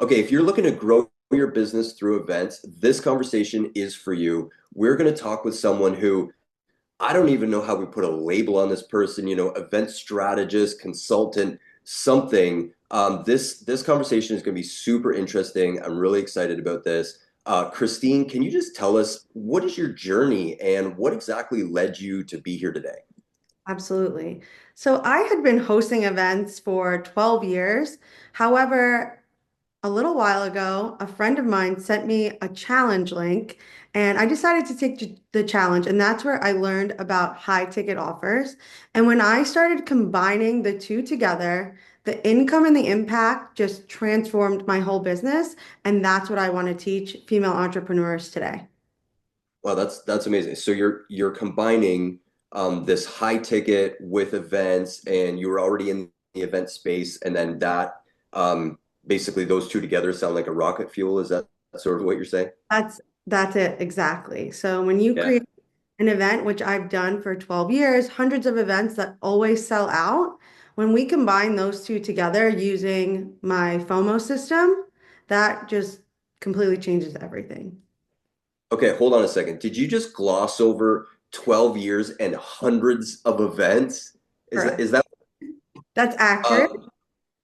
Okay, if you're looking to grow your business through events, this conversation is for you. We're going to talk with someone who I don't even know how we put a label on this person, event strategist, consultant, something. This conversation is going to be super interesting. I'm really excited about this. Christine, can you just tell us what is your journey and what exactly led you to be here today? Absolutely. So I had been hosting events for 12 years. However, a little while ago, a friend of mine sent me a challenge link, and I decided to take the challenge. And that's where I learned about high ticket offers. And when I started combining the two together, the income and the impact just transformed my whole business. And that's what I want to teach female entrepreneurs today. Well, that's amazing. So you're combining this high ticket with events, and you were already in the event space, and then that basically those two together sound like a rocket fuel. Is that sort of what you're saying? That's it exactly. So when you Yeah. create an event, which I've done for 12 years, hundreds of events that always sell out. When we combine those two together using my FOMO system, that just completely changes everything. Okay, hold on a second. Did you just gloss over 12 years and hundreds of events? Is that Correct. is that That's uh, accurate.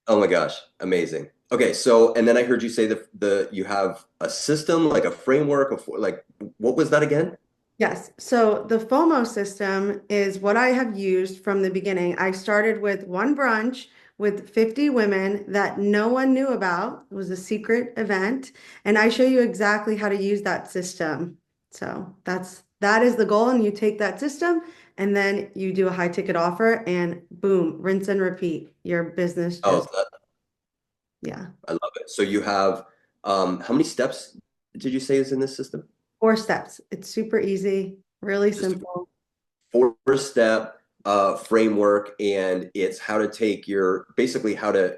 oh my gosh, amazing. Okay, so and then I heard you say the you have a system, like a framework of like what was that again? Yes. So the FOMO system is what I have used from the beginning. I started with one brunch with 50 women that no one knew about. It was a secret event, and I show you exactly how to use that system. So that is the goal, and you take that system and then you do a high ticket offer and boom, rinse and repeat. Your business Oh, just, yeah. I love it. So you have how many steps did you say is in this system? 4 steps. It's super easy, really Just simple. four step framework, and it's how to take your basically how to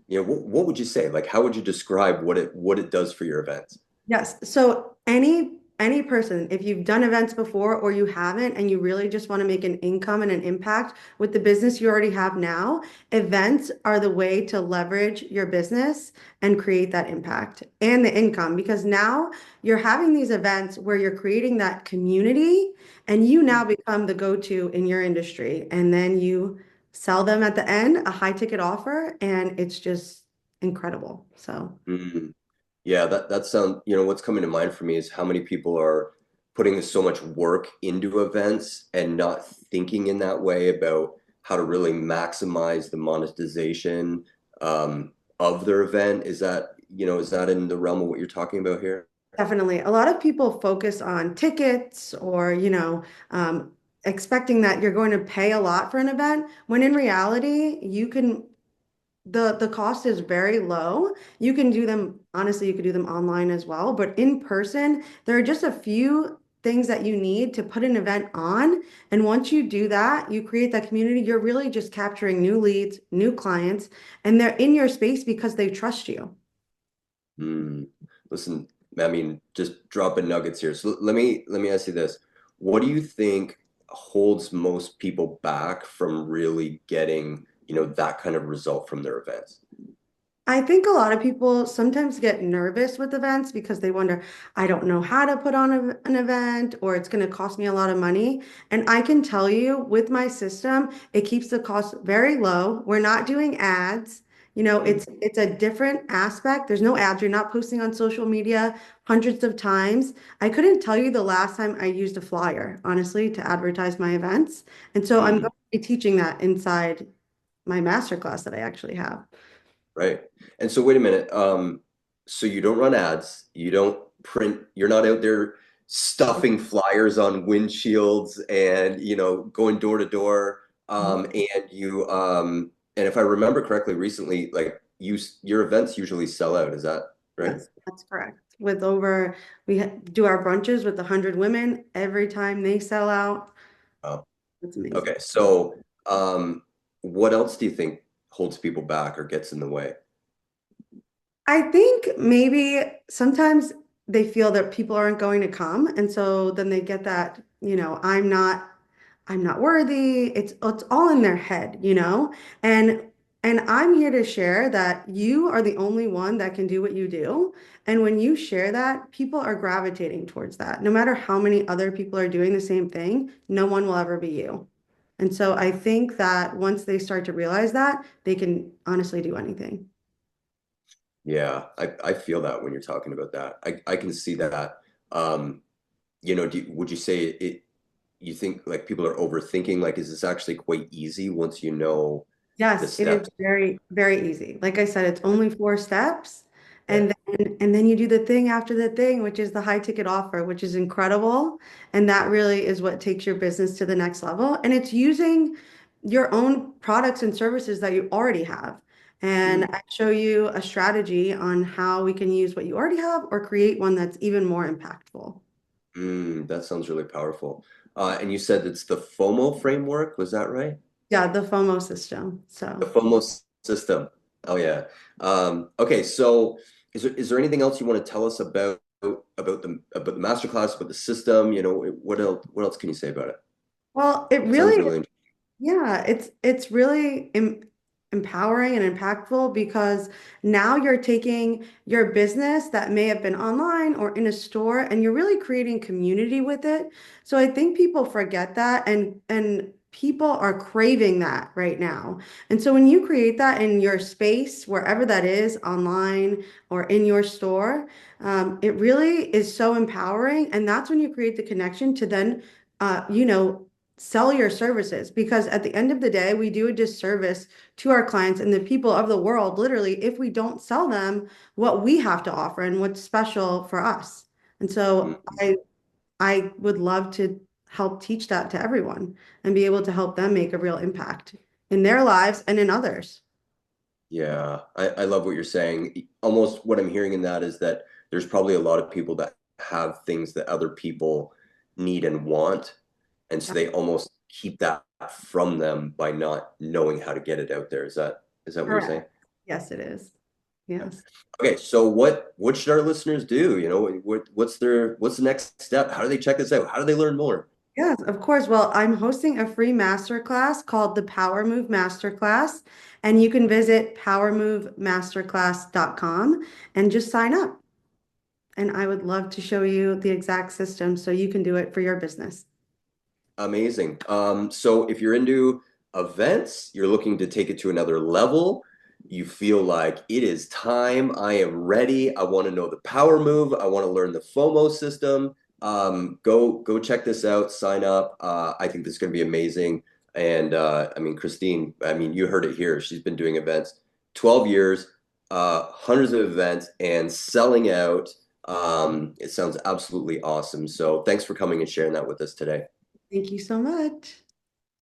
what would you say? Like how would you describe what it does for your events? Yes. So any person, if you've done events before or you haven't, and you really just want to make an income and an impact with the business you already have now, events are the way to leverage your business and create that impact and the income because now you're having these events where you're creating that community and you now become the go-to in your industry. And then you sell them at the end a high ticket offer and it's just incredible. So Mhm. Yeah, that sound, what's coming to mind for me is how many people are putting so much work into events and not thinking in that way about how to really maximize the monetization of their event. Is that in the realm of what you're talking about here? definitely. A lot of people focus on tickets or, expecting that you're going to pay a lot for an event, when in reality, the cost is very low. You can do them, honestly, you could do them online as well, but in person, there are just a few things that you need to put an event on. And once you do that, you create that community, you're really just capturing new leads, new clients, and they're in your space because they trust you. Hmm. Listen, I mean, just dropping nuggets here. So let me ask you this. What do you think holds most people back from really getting, that kind of result from their events? I think a lot of people sometimes get nervous with events because they wonder, I don't know how to put on an event or it's going to cost me a lot of money. And I can tell you with my system, it keeps the cost very low. We're not doing ads. It's a different aspect. There's no ads. You're not posting on social media hundreds of times. I couldn't tell you the last time I used a flyer, honestly, to advertise my events. And so I'm going Mhm. to be teaching that inside my masterclass that I actually have. Right. And so wait a minute. So you don't run ads, you don't print, you're not out there stuffing flyers on windshields and, going door to door. And if I remember correctly, recently, like your events usually sell out. Is that right? Yes, that's correct. We do our brunches with 100 women. Every time they sell out, Oh, it's amazing. okay. So, what else do you think holds people back or gets in the way? I think maybe sometimes they feel that people aren't going to come, and so then they get that, I'm not worthy. It's all in their head. And And I'm here to share that you are the only one that can do what you do. And when you share that, people are gravitating towards that. No matter how many other people are doing the same thing, no one will ever be you. And so I think that once they start to realize that, they can honestly do anything. Yeah, I feel that when you're talking about that. I can see that. Um, would you say you think like people are overthinking? Like, is this actually quite easy once you know the Yes, it is steps? very, very easy. Like I said, it's only 4 steps. Yeah. And then you do the thing after the thing, which is the high ticket offer, which is incredible. And that really is what takes your business to the next level. And it's using your own products and services that you already have. And Mm, I show you a strategy on how we can use what you already have or create one that's even more impactful. that sounds really powerful. And you said it's the FOMO framework, was that right? Yeah, the FOMO system. The So. FOMO system. Oh yeah. Okay, so is there anything else you want to tell us about the masterclass, about the system? What else can you say about it? Well, it Sounds really really interesting. Yeah, it's really empowering and impactful because now you're taking your business that may have been online or in a store and you're really creating community with it. So I think people forget that and people are craving that right now. And so when you create that in your space, wherever that is, online or in your store, it really is so empowering. And that's when you create the connection to then sell your services because at the end of the day, we do a disservice to our clients and the people of the world, literally, if we don't sell them what we have to offer and what's special for us. And so Mm, I would love to help teach that to everyone and be able to help them make a real impact in their lives and in others. yeah, I love what you're saying. Almost what I'm hearing in that is that there's probably a lot of people that have things that other people need and want, and so they almost keep that from them by not knowing how to get it out there. Is that what you're saying? Correct. Yes, it is. Yeah. Yes. Okay, so what should our listeners do? What's the next step? How do they check this out? How do they learn more? Yes, of course. Well, I'm hosting a free masterclass called the Power Move Masterclass, and you can visit powermovemasterclass.com and just sign up. And I would love to show you the exact system so you can do it for your business. Amazing. So if you're into events, you're looking to take it to another level, you feel like it is time, I am ready, I want to know the power move, I want to learn the FOMO system. Go check this out, sign up. I think this is going to be amazing. And I mean, Christine, I mean, you heard it here. She's been doing events 12 years, hundreds of events, and selling out. It sounds absolutely awesome. So thanks for coming and sharing that with us today. Thank you so much.